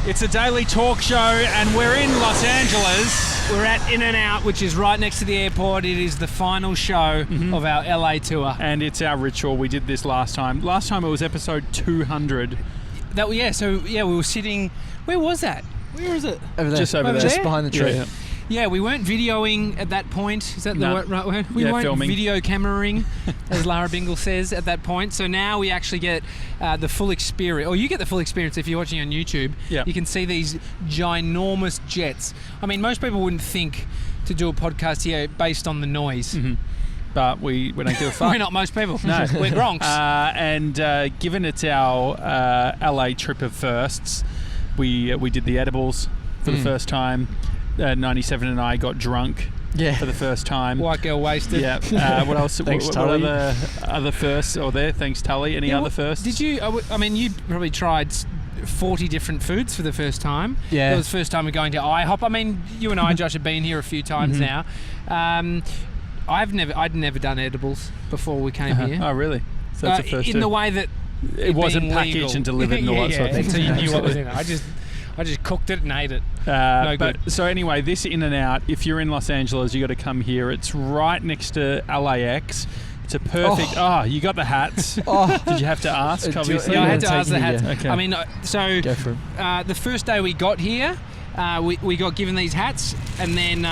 It's a daily talk show, and we're in Los Angeles. We're at In-N-Out, which is right next to the airport. It is the final show of our LA tour. And it's our ritual. We did this last time. Last time it was episode 200. We were sitting... Where was that? Where is it? Over there. Just over there. Just behind the tree. Yeah, we weren't videoing at that point. Is that the right word? We weren't filming. video cameraing, as Lara Bingle says, at that point. So now we actually get the full experience, or you get the full experience if you're watching on YouTube. Yeah. You can see these ginormous jets. I mean, most people wouldn't think to do a podcast here based on the noise. Mm-hmm. But we don't give a fuck. We're not most people. No. We're Gronks. And given it's our LA trip of firsts, we did the edibles for the first time. 97 and I got drunk for the first time. White girl wasted. Yeah. What else? Thanks, what Tully. other firsts are there? Thanks, Tully. Any other firsts? Did you? I mean, you probably tried 40 different foods for the first time. Yeah. It was the first time we're going to IHOP. I mean, you and I, Josh, have been here a few times now. I'd never done edibles before we came here. Oh, really? So that's the first in the way that it wasn't being packaged legal. and delivered and all that sort of thing. So you knew what was in it. I just cooked it and ate it. But so anyway, this In-N-Out, if you're in Los Angeles, you got to come here. It's right next to LAX. It's a perfect. Oh, you got the hats. Did you have to ask? Obviously, Yeah, I had to ask the Taking hats. Okay. I mean, so Go for it. the first day we got here, we got given these hats, and then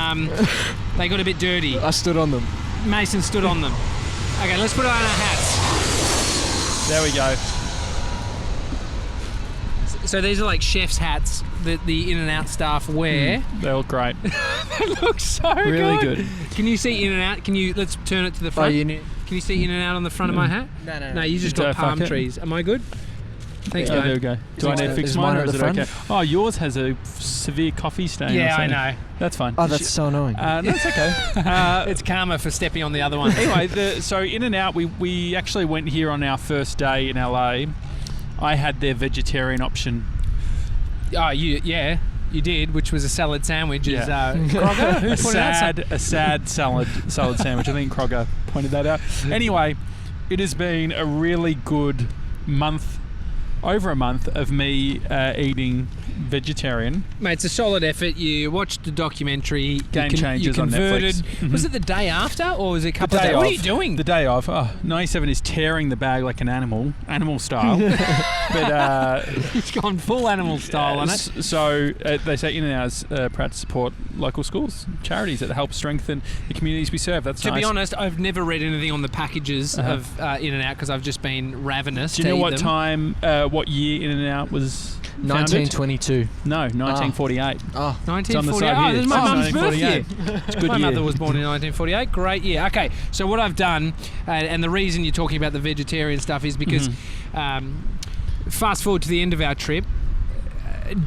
they got a bit dirty. I stood on them. Mason stood on them. Okay, let's put on our hats. there we go. So these are like chef's hats that the In-N-Out staff wear. They look great. They look so Really good. Can you see In-N-Out? Let's turn it to the front. Can you see In-N-Out on the front of my hat? No. No, you just Do I got palm fuck it? trees. Am I good? Thanks, There mate. we go. Do I need to fix is mine, mine or at is the it front? okay? Oh, yours has a severe coffee stain. or Yeah, I something. know. That's fine. Oh, that's so annoying. No, it's okay. It's karma for stepping on the other one. Anyway, so In-N-Out, we actually went here on our first day in LA. I had their vegetarian option. Oh, you did, which was a salad sandwich. Yeah. Kroger? Who put it out? A sad salad sandwich. I think Kroger pointed that out. Anyway, it has been a really good over a month of me eating vegetarian. Mate, it's a solid effort. You watched the documentary. Game Changers you on converted. Netflix. Was it the day after, or was it a couple of day days? What are of. you doing? The day of. 97 is tearing the bag like an animal style. But It's gone full animal style on it. So they say In-N-Out is proud to support local schools, charities that help strengthen the communities we serve. That's To nice. be honest, I've never read anything on the packages of In-N-Out because I've just been ravenous. Do you know to eat what them. time, what year In-N-Out was founded? 1922. No, 1948. Oh. 1948. here. Oh, this is my Oh, mum's birth year. 1948. It's a good My year. mother was born in 1948. Great year. Okay, so what I've done, and the reason you're talking about the vegetarian stuff is because fast forward to the end of our trip,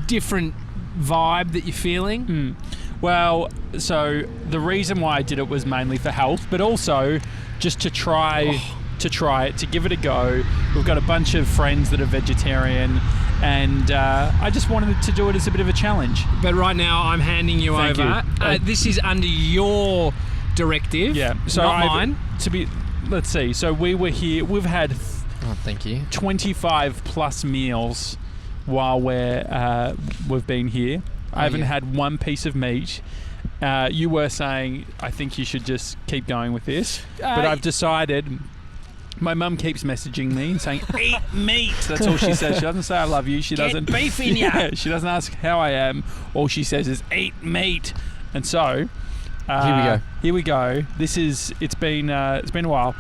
different vibe that you're feeling. Well, so the reason why I did it was mainly for health, but also just to try it, to give it a go. We've got a bunch of friends that are vegetarian, and I just wanted to do it as a bit of a challenge. But right now, I'm handing you Thank over. you. This is under your directive, So not mine. Let's see. So we were here. We've had Oh, thank you. 25 plus meals while we've been here. I haven't had one piece of meat. You were saying, I think you should just keep going with this. But I've decided, my mum keeps messaging me and saying, eat meat. That's all she says. She doesn't say I love you. She doesn't. Get beef in ya. She doesn't ask how I am. All she says is, eat meat. And so, Here we go. It's been a while.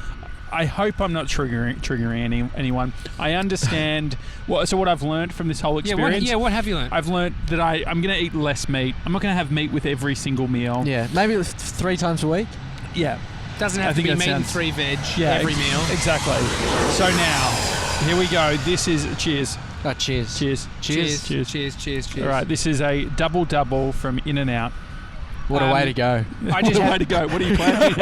I hope I'm not triggering anyone. I understand. What I've learned from this whole experience. What have you learned? I've learned that I'm going to eat less meat. I'm not going to have meat with every single meal. Yeah, maybe 3 times a week. Yeah. Doesn't have to be meat and 3 veg every meal. Exactly. So now, here we go. This is cheers. Oh, cheers. Cheers. Cheers. Cheers. Cheers. Cheers. Cheers. All right. This is a double from In-N-Out. What a way to go. What a way to go. What are you planning?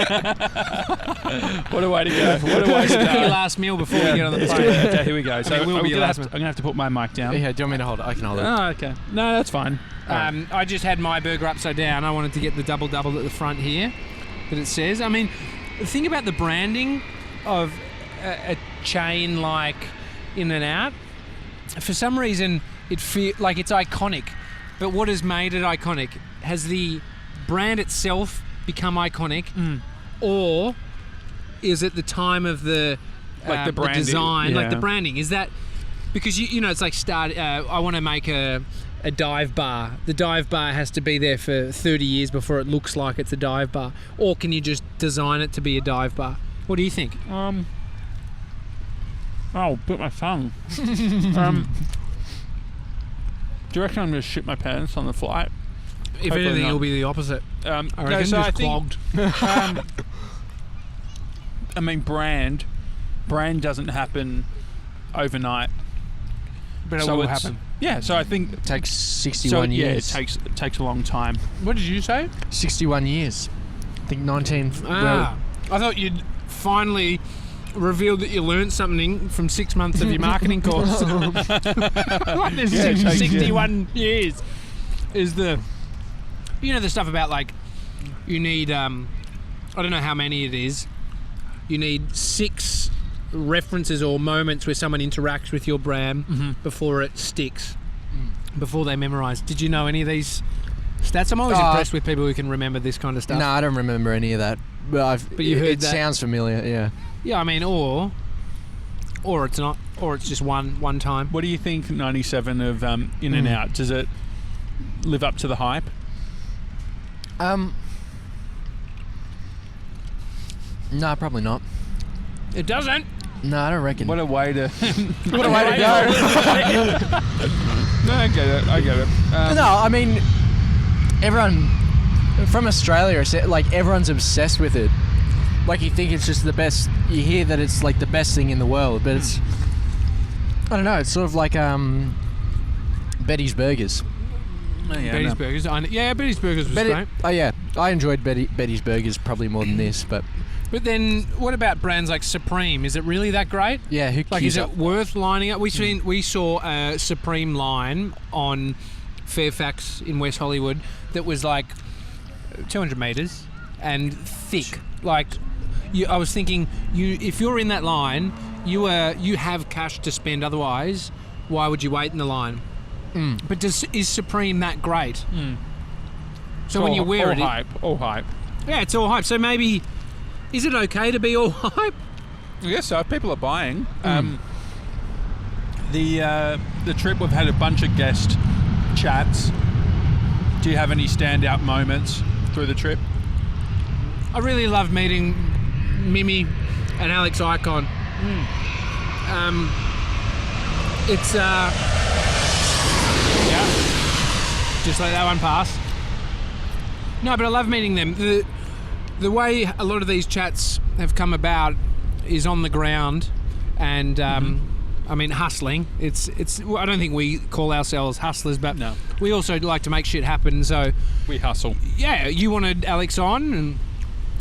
What a way to go. What a way to This will be your go. last meal before we get on the Let's plane. do it. Okay, here we go. So it will I'm be your gonna last have one. I'm going to have to put my mic down. Yeah, do you want me to hold it? I can hold it. Oh, okay. No, that's fine. I just had my burger upside down. I wanted to get the double at the front here that it says. I mean, the thing about the branding of a chain like In-N-Out, for some reason, it's iconic. But what has made it iconic? Has the brand itself become iconic, or is it the time of the the branding, design, like the branding? Is that because you know it's like I want to make a dive bar. The dive bar has to be there for 30 years before it looks like it's a dive bar, or can you just design it to be a dive bar? What do you think? Oh, bit my tongue. Do you reckon I'm going to shit my pants on the flight? If Hopefully anything, not. it'll be the opposite. I reckon just clogged. I mean, brand doesn't happen overnight. But it So will it's- happen. Yeah, so I think It takes 61 years. it takes a long time. What did you say? 61 years. I think 19. I thought you'd finally revealed that you learned something from 6 months of your marketing course. Like there's Yeah, it takes- 61 years is the stuff about like you need I don't know how many it is. You need 6 references or moments where someone interacts with your brand before it sticks, before they memorize. Did you know any of these stats? I'm always impressed with people who can remember this kind of stuff. No, I don't remember any of that. But you heard it that. sounds familiar, yeah. Yeah, I mean, or it's not, or it's just one time. What do you think 97 of In and Out? Does it live up to the hype? No, probably not. It doesn't. No, I don't reckon. What a way to What a way to go. No, I get it. No, I mean, everyone from Australia, like everyone's obsessed with it. Like you think it's just the best. You hear that it's like the best thing in the world, but it's. I don't know. It's sort of like Betty's Burgers. Betty's Burgers. Betty's Burgers was great. Oh yeah, I enjoyed Betty's Burgers probably more than this, but But then, what about brands like Supreme? Is it really that great? yeah, who Like, queues is up? it worth lining up? We saw a Supreme line on Fairfax in West Hollywood that was like 200 metres and thick. Like, I was thinking, if you're in that line, you have cash to spend. Otherwise, why would you wait in the line? But is Supreme that great? So when you wear it, all hype. yeah, it's all hype. So maybe, is it okay to be all hype? I guess so. People are buying. The trip, we've had a bunch of guest chats. Do you have any standout moments through the trip? I really love meeting Mimi and Alex Icon. It's just let that one pass. No, but I love meeting them. The way a lot of these chats have come about is on the ground, and I mean hustling. It's. I don't think we call ourselves hustlers, but No. we also like to make shit happen. So We hustle. yeah, you wanted Alex on,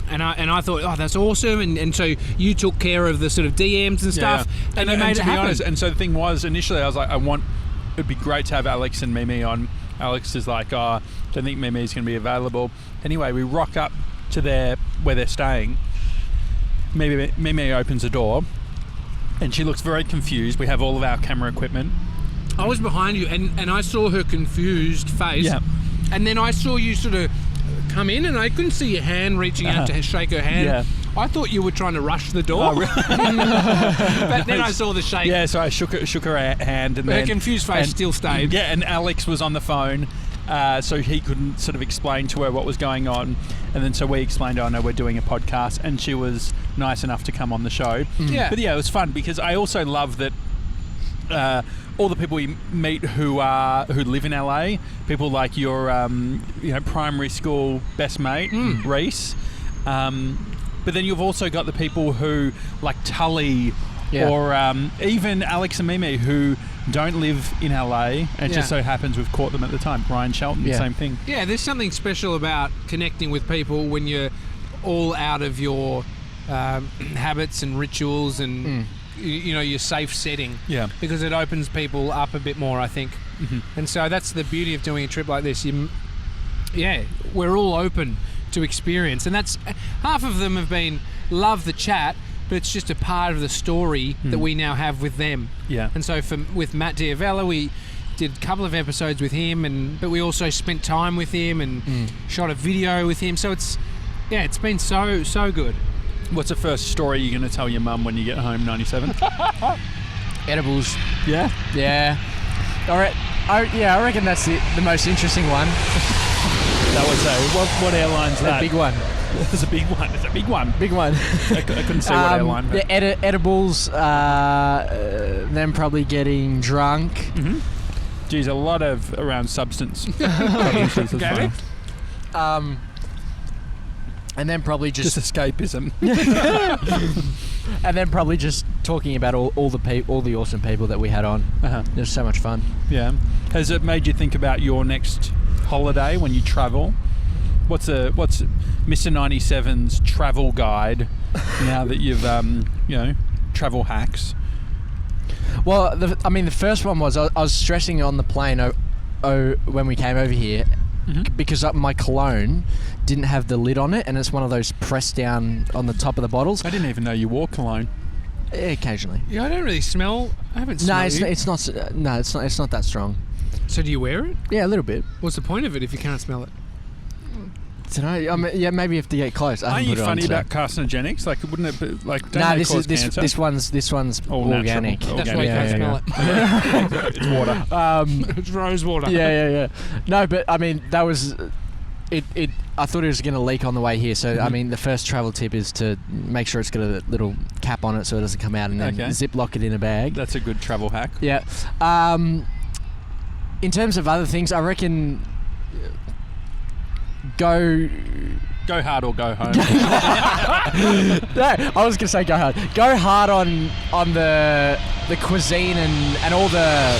and I thought, oh, that's awesome, and so you took care of the sort of DMs and stuff, and you made to it be happen. honest, and so the thing was, initially I was like, it'd be great to have Alex and Mimi on. Alex is like, don't think Mimi's going to be available. Anyway, we rock up to where they're staying. Mimi opens the door, and she looks very confused. We have all of our camera equipment. I was behind you, and I saw her confused face, Yeah. and then I saw you sort of come in, and I couldn't see your hand reaching out to shake her hand. Yeah. I thought you were trying to rush the door, Oh, really? but then I saw the shake. Yeah, so I shook her hand, and Her then confused face and- still stayed. Yeah, and Alex was on the phone, so he couldn't sort of explain to her what was going on, and then so we explained, oh no, we're doing a podcast, and she was nice enough to come on the show. Yeah. But yeah, it was fun because I also love that all the people we meet who live in LA, people like your primary school best mate, Reese. But then you've also got the people who, like Tully, Yeah. or even Alex and Mimi, who don't live in LA, and it just Yeah. so happens we've caught them at the time. Brian Shelton, Yeah. same thing. Yeah, there's something special about connecting with people when you're all out of your habits and rituals and your safe setting. Yeah. Because it opens people up a bit more, I think. And so that's the beauty of doing a trip like this. We're all open to experience, and that's half of them have been love the chat, but it's just a part of the story that we now have with them. Yeah. And so with Matt Diavella, did a couple of episodes with him, but we also spent time with him and shot a video with him. So it's been so good. What's the first story you're going to tell your mum when you get home, 97? Edibles. Yeah? Yeah. I reckon that's the most interesting one. That was what airline's that? A big one. It's a big one. It's a big one. Big one. I couldn't see what airline. The edibles, then probably getting drunk. Mm-hmm. Geez, a lot of around substances as well. And then probably just escapism. And then probably just talking about all the awesome people that we had on. It was so much fun. Yeah. Has it made you think about your next holiday when you travel? What's Mr. 97's travel guide now that you've travel hacks? Well, the first one was I was stressing on the plane when we came over here because my cologne didn't have the lid on it, and it's one of those pressed down on the top of the bottles. I didn't even know you wore cologne. Occasionally. Yeah, I don't really smell. I haven't smelled it. It's not that strong. So do you wear it? Yeah, a little bit. What's the point of it if you can't smell it? I mean, yeah, maybe you have to get close. Aren't you funny about carcinogenics? Like, wouldn't it be like? No, this one's all organic. Natural. That's why you can't smell it. It's water. It's rose water. Yeah. No, but I mean that was it. I thought it was going to leak on the way here. So I mean, the first travel tip is to make sure it's got a little cap on it so it doesn't come out, and then ziplock it in a bag. That's a good travel hack. Yeah. In terms of other things, I reckon. Go hard or go home. No, I was gonna say go hard. Go hard on the cuisine and all the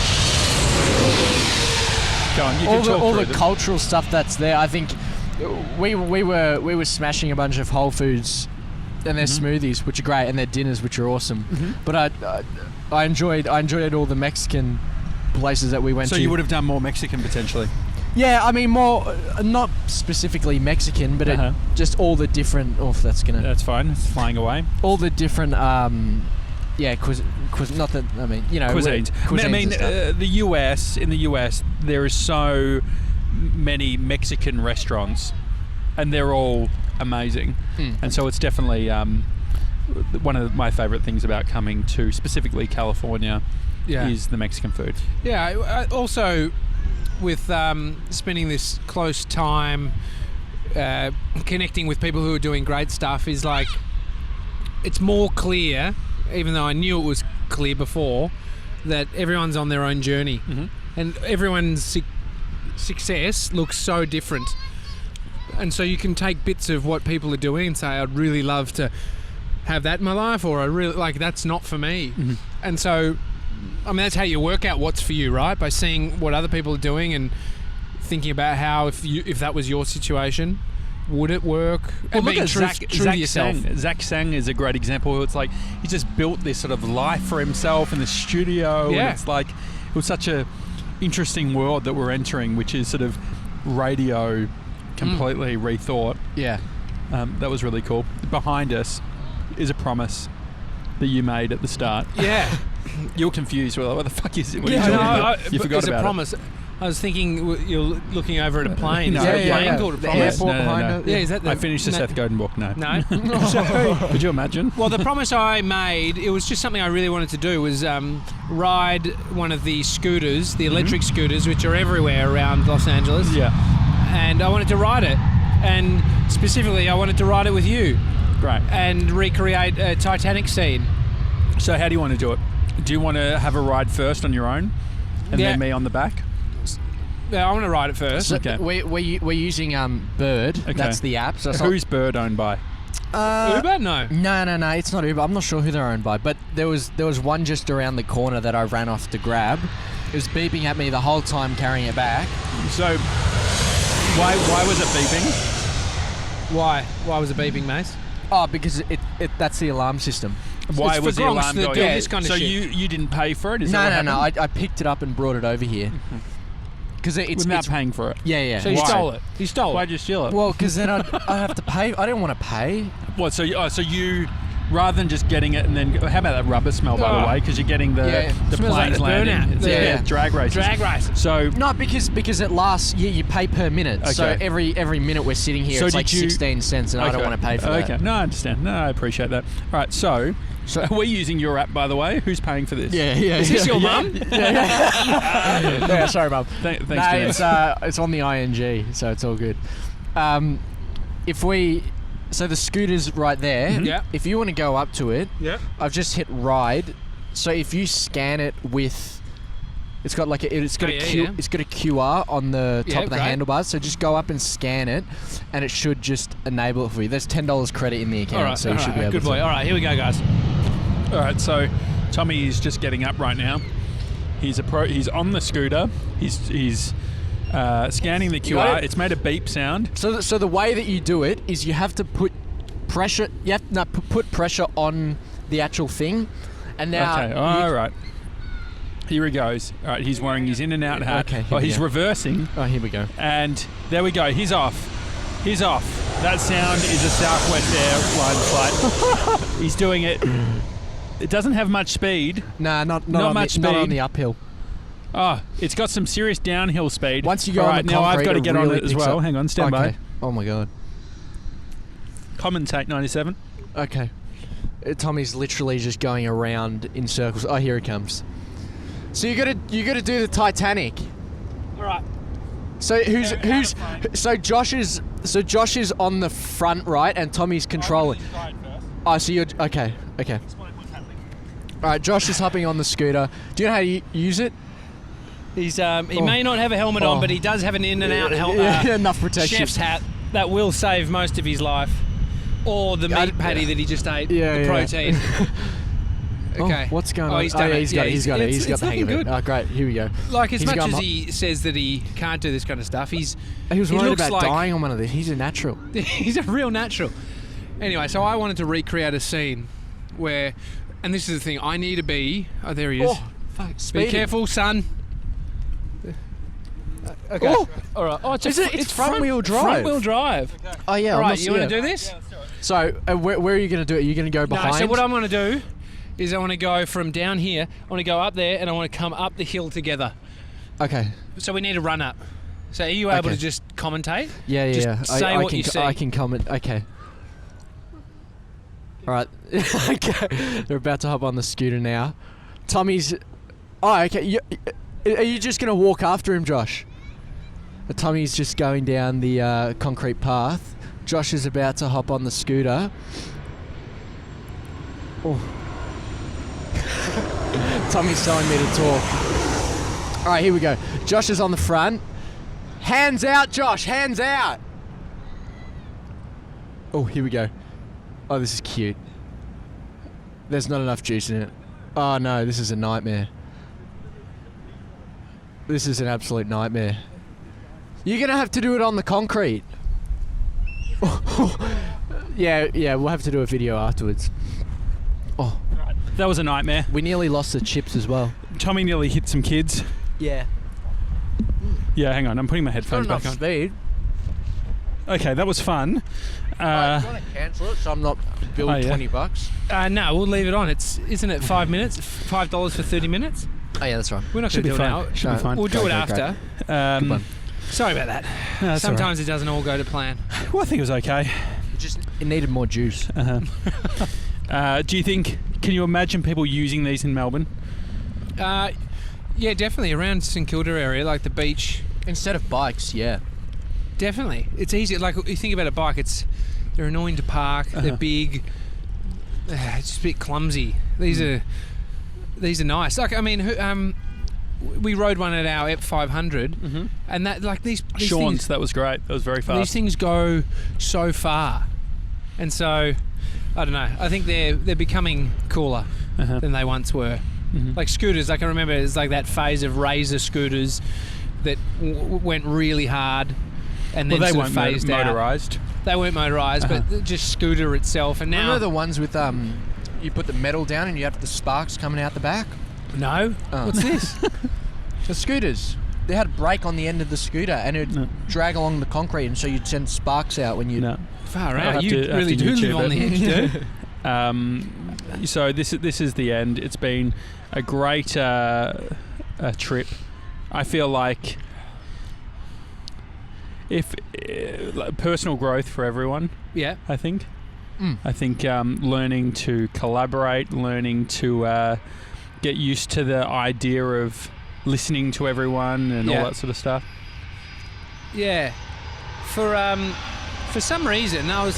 all the cultural stuff that's there. I think we were smashing a bunch of Whole Foods and their smoothies, which are great, and their dinners, which are awesome. But I enjoyed all the Mexican places that we went to. So you would have done more Mexican potentially. Yeah, I mean more, not specifically Mexican, but just all the different. Oh, that's fine. It's flying away. All the different, not that I mean, cuisines. I mean, the US. In the US, there is so many Mexican restaurants, and they're all amazing. And so it's definitely one of my favorite things about coming to specifically California is the Mexican food. Yeah. Also, with spending this close time connecting with people who are doing great stuff, is like it's more clear, even though I knew it was clear before, that everyone's on their own journey and everyone's success looks so different, and so you can take bits of what people are doing and say, I'd really love to have that in my life, or I really like that's not for me. And so I mean, that's how you work out what's for you, right? By seeing what other people are doing and thinking about how, if that was your situation, would it work? Well, and look being at true to yourself. Zach Sang is a great example. It's like he just built this sort of life for himself in the studio. Yeah. And it's like it was such a interesting world that we're entering, which is sort of radio completely rethought. Yeah. That was really cool. Behind us is a promise that you made at the start. Yeah. You're confused. Well, what the fuck is it? What Yeah, are you talking about? You forgot it's about a promise. I was thinking you're looking over at a plane. No, Is that a plane yeah. called a The promise? airport behind it. Yeah, is that I finished the Seth Godin book. No. No. Could you imagine? Well, the promise I made, it was just something I really wanted to do, was ride one of the scooters, the electric scooters, which are everywhere around Los Angeles. Yeah. And I wanted to ride it. And specifically, I wanted to ride it with you. Great. And recreate a Titanic scene. So how do you want to do it? Do you want to have a ride first on your own and then me on the back? Yeah, I want to ride it first. So Okay. we're using Bird. Okay. That's the app. So Who's Bird owned by? Uber? No. No, it's not Uber. I'm not sure who they're owned by, but there was one just around the corner that I ran off to grab. It was beeping at me the whole time carrying it back. So why was it beeping? Why? Why was it beeping, Mace? Oh, because it that's the alarm system. Why It's was for the Gronks alarm that going do off? this kind of so shit. you didn't pay for it? Is that No. what happened? I picked it up and brought it over here. Because it's Without paying for it? Yeah. So you Why? stole it. You stole Why'd it. you steal it? Well, because then I have to pay. I don't want to pay. What? So you rather than just getting it and then how about that rubber smell by the way? Because you're getting the Smells like planes the landing. burnout. Drag races. Drag races. So No, because it lasts. You pay per minute. Okay. So every minute we're sitting here, So it's like did you- 16 cents, and I don't want to pay for that. Okay, no, I understand. No, I appreciate that. All right, so we're using your app, by the way. Who's paying for this? Yeah. Is this your mum? Yeah, sorry, Mum. Thanks, No, Dennis. it's on the ING, so it's all good. So the scooter's right there. Mm-hmm. Yeah. If you want to go up to it, I've just hit ride. So if you scan it with, it's got like it's got it's got a QR on the top of the handlebars. So just go up and scan it, and it should just enable it for you. There's $10 credit in the account, so you should be able Good to. boy. All right, here we go, guys. All right, so Tommy is just getting up right now. He's on the scooter. He's scanning the got QR. it? It's made a beep sound. So the way that you do it is you have to put pressure. You have to put pressure on the actual thing, and now. Okay. All right. Here he goes. All right. He's wearing his in and out hat. Okay, here we he's go. reversing, Oh, here we go. and there we go. He's off. He's off. That sound is a Southwest Airlines flight. He's doing it. It doesn't have much speed. Nah, not much not on speed. the uphill. Oh, it's got some serious downhill speed. Once you go All on right, the now I've concrete, got to it get on really it as picks well. up. Hang on, stand by. Okay. Oh my god. Commentate 97. Okay. Tommy's literally just going around in circles. Oh, here he comes. So you gotta do the Titanic. All right. So so Josh is on the front right and Tommy's controlling. Oh, so you're okay. All right, Josh is hopping on the scooter. Do you know how to use it? He may not have a helmet on, but he does have an in and out enough protection. chef's hat that will save most of his life, or the meat patty that he just ate. Yeah, the protein. Okay. Oh, what's going on? He's done it. He's got it. He's got the hang of it. Good. Oh, great. Here we go. Like as He's much gone as he says that he can't do this kind of stuff, He was worried looks about like- dying on one of these. He's a natural. he's a real natural. Anyway, so I wanted to recreate a scene where, and this is the thing, I need to be. Oh, there he is. Oh, fuck. Be Speeding. careful, son. Okay. Oh. All right. Oh, It's front-wheel drive. Front wheel drive. Oh, yeah. All I'm right. not- You want to yeah. do this? So, where are you going to do it? Are you going to go behind? No. So what I'm going to do is I want to go from down here. I want to go up there, and I want to come up the hill together. Okay. So we need to run up. So are you able Okay. to just commentate? Yeah. Just say what you see. I can comment. Okay. All right. Okay. They're about to hop on the scooter now. Tommy's. Oh, okay. Are you just going to walk after him, Josh? Tommy's just going down the concrete path. Josh is about to hop on the scooter. Oh. Tommy's telling me to talk. All right, here we go. Josh is on the front. Hands out, Josh. Hands out. Oh, here we go. Oh, this is cute. There's not enough juice in it. Oh, no, this is a nightmare. This is an absolute nightmare. You're going to have to do it on the concrete. Yeah, we'll have to do a video afterwards. Oh, That was a nightmare. we nearly lost the chips as well. Tommy nearly hit some kids. Yeah. Yeah, hang on. I'm putting my Not headphones enough back on. speed. Okay, that was fun. Do you want to cancel it so I'm not billed Oh, yeah. $20? No, we'll leave it on. Isn't it 5 minutes? $5 for 30 minutes? Oh, yeah, that's right. We're not Should going be to do it fun. now. Should be fine. We'll do it Great, after. Good one. Sorry about that. No, that's all Sometimes it doesn't all go to plan. right. Well, I think it was okay. It needed more juice. Do you think? Can you imagine people using these in Melbourne? Yeah, definitely around St Kilda area, like the beach. Instead of bikes, yeah. Definitely, it's easy. Like you think about a bike, they're annoying to park. They're big. It's just a bit clumsy. These are nice. Like I mean, we rode one at our EP 500, and that like these Sean's, things, that was great. That was very fast. these things go so far, and so I don't know. I think they're becoming cooler than they once were. Like scooters, I can remember it's like that phase of razor scooters that went really hard, and then Well, they sort weren't of phased out. motorised. They weren't motorised, but just scooter itself. And now, Remember the ones with you put the metal down and you have the sparks coming out the back? no, Oh. what's this? The scooters. They had a brake on the end of the scooter and it'd drag along the concrete, and so you'd send sparks out when you. No. Far I'll out. have You to- have really to do live YouTube on the it. edge, dude. So this is the end. It's been a great trip. I feel like if personal growth for everyone. Yeah. I think. I think learning to collaborate, learning to get used to the idea of listening to everyone and all that sort of stuff. Yeah. For some reason, I was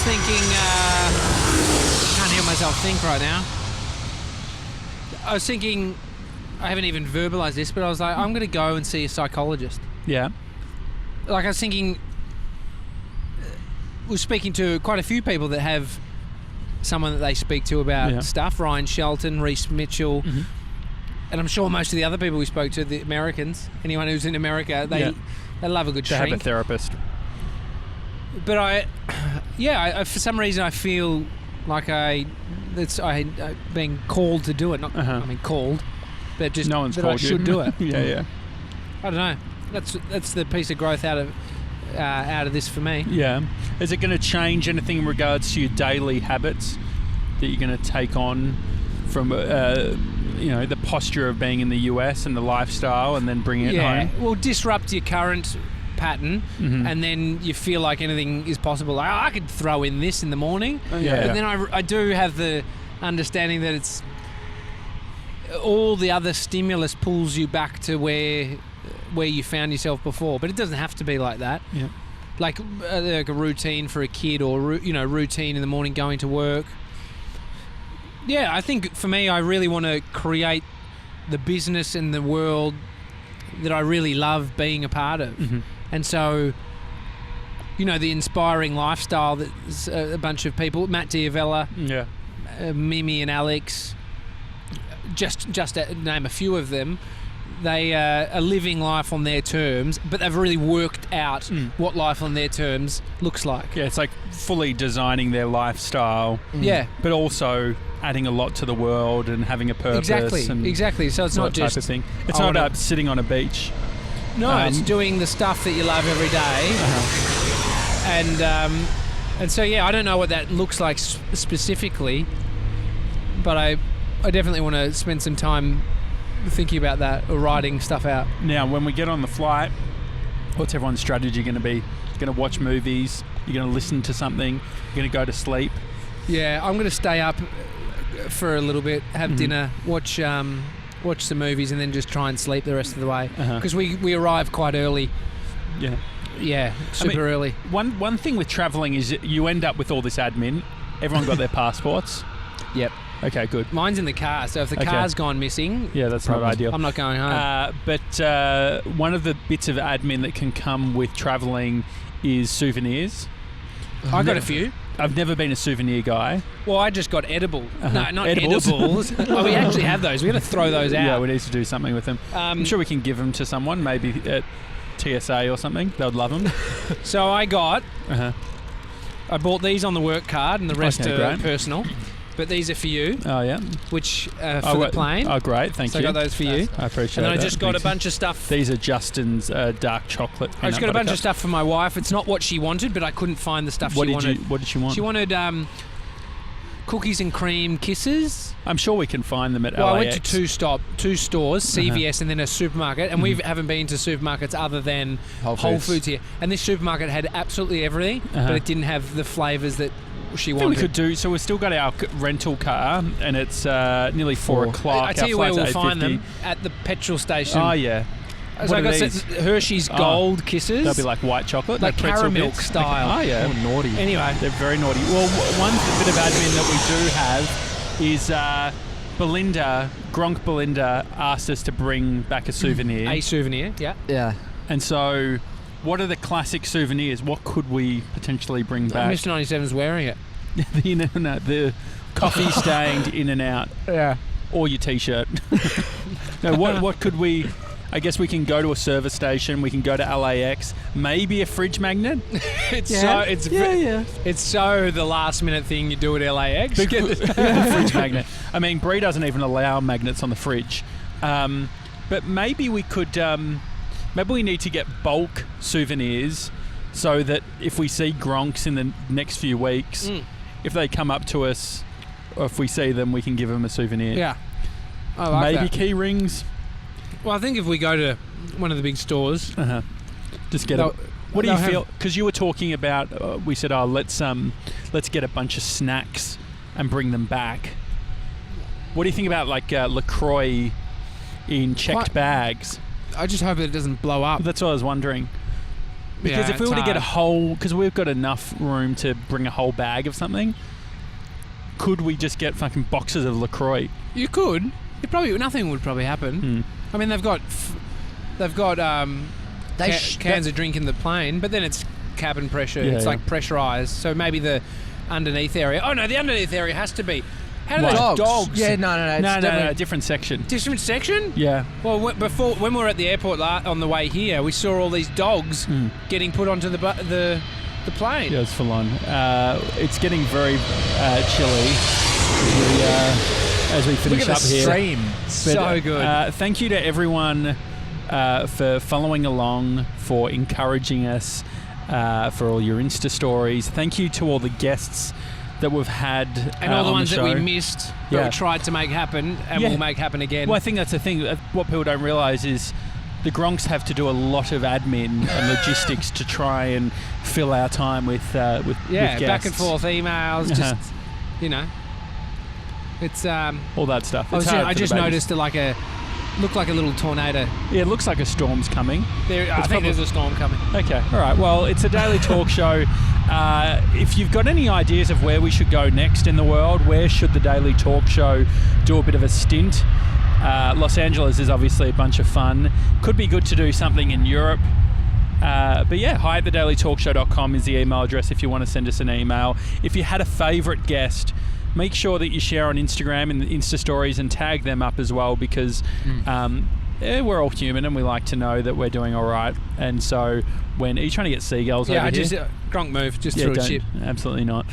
thinking. I can't hear myself think right now. I was thinking. I haven't even verbalised this, but I was like, I'm going to go and see a psychologist. Yeah. Like I was thinking. We're speaking to quite a few people that have someone that they speak to about stuff. Ryan Shelton, Reese Mitchell, and I'm sure most of the other people we spoke to, the Americans, anyone who's in America, they love a good shrink. They have a therapist. But I for some reason I feel like I being called to do it. Not I mean called, but just no one's that called I should do it. Yeah. I don't know. That's the piece of growth out of this for me. Yeah. Is it going to change anything in regards to your daily habits that you're going to take on from, the posture of being in the US and the lifestyle and then bringing it home? Well, disrupt your current pattern and then you feel like anything is possible. Like, I could throw in this in the morning. But then I do have the understanding that it's all the other stimulus pulls you back to where you found yourself before, but it doesn't have to be like that. Yeah, like a routine for a kid, or routine in the morning going to work. Yeah, I think for me, I really want to create the business and the world that I really love being a part of, and so the inspiring lifestyle that a bunch of people, Matt Diavella, Mimi and Alex, just to name a few of them. They are living life on their terms, but they've really worked out what life on their terms looks like. Yeah, it's like fully designing their lifestyle. Yeah. But also adding a lot to the world and having a purpose. Exactly. So it's not just... type of thing. It's not about sitting on a beach. No, it's doing the stuff that you love every day. And so, I don't know what that looks like specifically, but I definitely want to spend some time thinking about that or writing stuff out. Now, when we get on the flight, what's everyone's strategy going to be? You're going to watch movies, you're going to listen to something, you're going to go to sleep? Yeah, I'm going to stay up for a little bit, have dinner, watch some movies, and then just try and sleep the rest of the way. Because we arrive quite early. Yeah, super early. One thing with travelling is you end up with all this admin. Everyone got their passports? Yep. Okay, good. Mine's in the car, so if the car's gone missing... Yeah, that's not ideal. I'm not going home. But one of the bits of admin that can come with travelling is souvenirs. I got a few. I've never been a souvenir guy. Well, I just got edible. No, not edibles. Oh, we actually have those. We've got to throw those out. Yeah, we need to do something with them. I'm sure we can give them to someone, maybe at TSA or something. They would love them. So I got... I bought these on the work card and the rest are personal. But these are for you. Oh, yeah. Which for the plane. Oh, great. Thank you. So I got those for you. I appreciate it. And that. I just got a bunch of stuff. These are Justin's dark chocolate. I just got a bunch of stuff for my wife. It's not what she wanted, but I couldn't find the stuff she wanted. What did she want? She wanted cookies and cream kisses. I'm sure we can find them at LAX. Well, I went to two stores, CVS and then a supermarket, and we haven't been to supermarkets other than Whole Foods here. And this supermarket had absolutely everything, but it didn't have the flavours that she wanted. We could do, so we've still got our rental car, and it's nearly 4 o'clock. I tell you where we'll find them, at the petrol station. Oh, yeah. So I got Hershey's Gold Kisses. They'll be like white chocolate, like caramel style. Oh yeah, naughty. Anyway, they're very naughty. Well, one bit of admin that we do have is Gronk Belinda asked us to bring back a souvenir. A souvenir, yeah. And so, what are the classic souvenirs? What could we potentially bring back? Mr. 97's wearing it. the coffee stained In and Out. Yeah. Or your T-shirt. No, what could we... I guess we can go to a service station. We can go to LAX. Maybe a fridge magnet. It's so the last minute thing you do at LAX. Fridge magnet. I mean, Brie doesn't even allow magnets on the fridge. But maybe we could. Maybe we need to get bulk souvenirs so that if we see Gronks in the next few weeks, if they come up to us, or if we see them, we can give them a souvenir. Yeah. I like Maybe that. key rings. Well, I think if we go to one of the big stores, just get it. What do you feel? Because you were talking about, we said, let's get a bunch of snacks and bring them back. What do you think about like LaCroix in checked bags? I just hope it doesn't blow up. That's what I was wondering. Because Yeah, if we were to get a hard. whole, because we've got enough room to bring a whole bag of something, could we just get fucking boxes of LaCroix? You could. Nothing would probably happen. I mean, they've got cans of drink in the plane, but then it's cabin pressure. It's like pressurized. So maybe the underneath area. Oh no, the underneath area has to be. How do those dogs? Yeah, no. No, different section. Different section? Yeah. Well, when we were at the airport on the way here, we saw all these dogs getting put onto the plane. Yeah, it's full on. It's getting very chilly as we finish up here. Stream. So good. Thank you to everyone for following along, for encouraging us, for all your Insta stories. Thank you to all the guests that we've had and all the ones that we missed that we tried to make happen and will make happen again. Well, I think that's the thing. What people don't realise is the Gronks have to do a lot of admin and logistics to try and fill our time with guests. Back and forth emails, just it's all that stuff. I just noticed looked like a little tornado. Yeah, it looks like a storm's coming. I think there's a storm coming. Okay, all right. Well, it's a daily talk show. If you've got any ideas of where we should go next in the world, where should the daily talk show do a bit of a stint? Los Angeles is obviously a bunch of fun. Could be good to do something in Europe. But yeah, hi@thedailytalkshow.com is the email address if you want to send us an email. If you had a favourite guest, make sure that you share on Instagram and the Insta stories and tag them up as well, because we're all human and we like to know that we're doing all right. And so are you trying to get seagulls over here? Gronk move, just threw a chip. Absolutely not.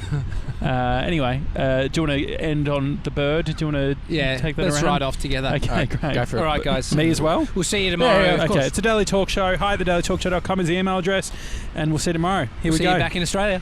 Anyway, do you want to end on the bird? Do you want to take that let's around? ride off together. Okay, great. Go for it. All right, guys. Me as well? We'll see you tomorrow. Yeah, of okay, course. it's a daily talk show. Hi@thedailytalkshow.com is the email address, and we'll see you tomorrow. Here we See go. you back in Australia.